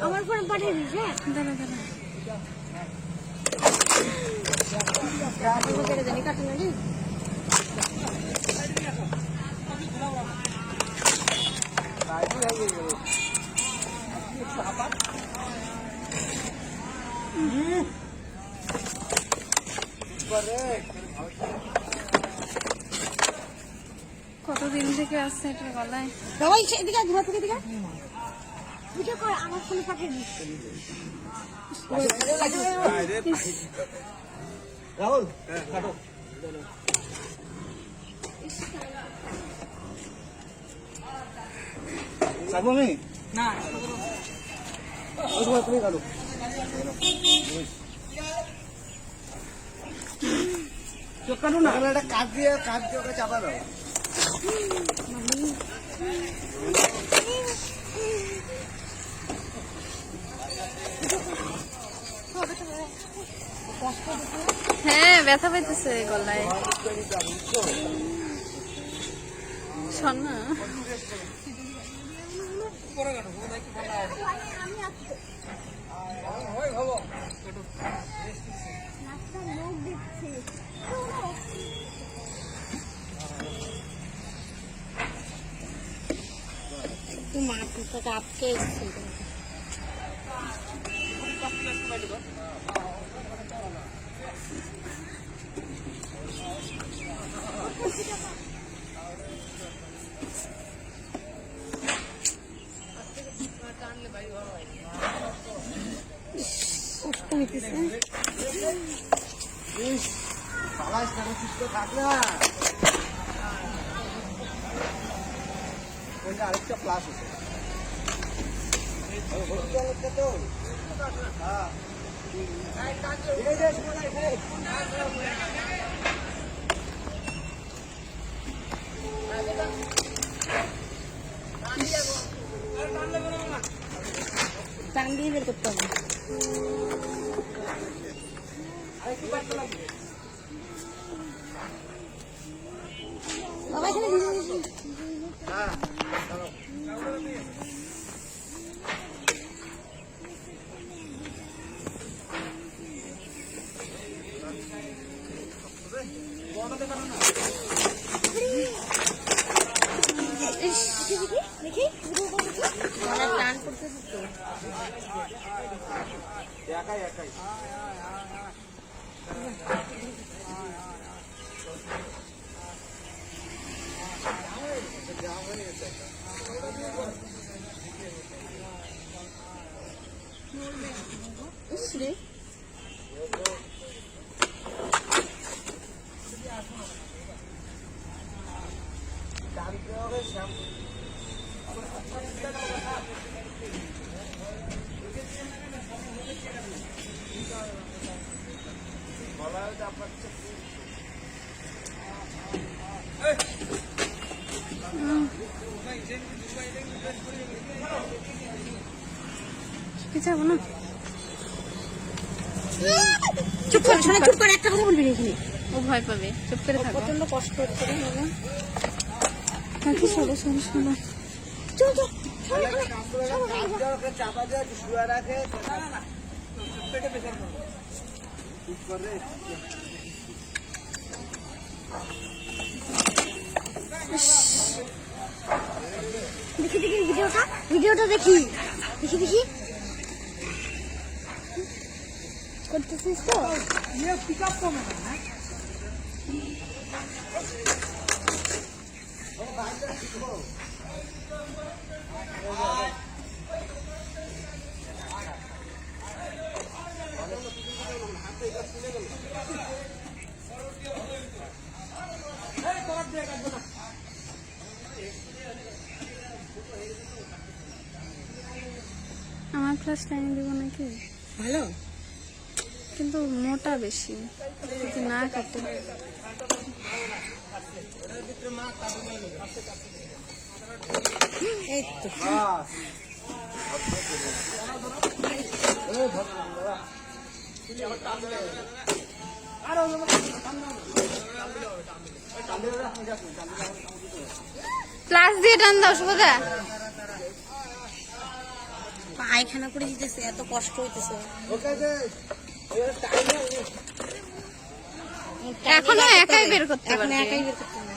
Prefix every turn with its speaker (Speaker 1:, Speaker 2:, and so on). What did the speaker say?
Speaker 1: আমার ফোন পাঠিয়ে দিস। দাঁড়া জানি কাটুন না
Speaker 2: কতদিন থেকে আসছে এটার গলায়।
Speaker 1: সবাই এদিকে ঘোরা থেকে দিকে ভিডিও কর, আমার ফোনে পাঠিয়ে দিস।
Speaker 3: রাহুল কাটো সাগমনি না ওই তুমি কাটো চোখ কাটো না, একটা কাজ দিয়ে ওকে চাপা দাও।
Speaker 2: হ্যাঁ ব্যথা পাইতেছে গলায়। শোন না
Speaker 1: মাটিটাকে আটকে এসছে।
Speaker 3: আরেকটা প্লাস আছে
Speaker 1: টান দিয়ে বের করতে হবে। বাবা এখানে দেখি টান করতেছে তো
Speaker 3: একাই একাই
Speaker 1: রে
Speaker 2: যাবো না।
Speaker 1: চুপ কর, চুপ কর, একটা কথা বলবি না এখানে।
Speaker 2: ও ভয় পাবে, চুপ করে থাকো।
Speaker 1: প্রচন্ড কষ্ট হচ্ছে রে বাবা।
Speaker 2: কাকি সরো সরো সরো।
Speaker 1: চল চল
Speaker 3: চাপা দিয়ে শুয়ে রাখে
Speaker 1: দেখি দেখি ভিডিওটা দেখি দেখি করতেছিস তো পিক আপ কমে না
Speaker 2: আমার ক্লাস টাইম দিব নাকি?
Speaker 1: ভালো
Speaker 2: কিন্তু মোটা বেশি, যদি না কাটে।
Speaker 1: এই তো
Speaker 2: প্লাস দিয়ে টান দাও শুভদা।
Speaker 1: পায়খানা করে দিতেছে, এত কষ্ট হইতেছে।
Speaker 2: এখনো একাই বের করতে
Speaker 1: এখন
Speaker 2: পারবে।
Speaker 1: একাই বের করতে হবে।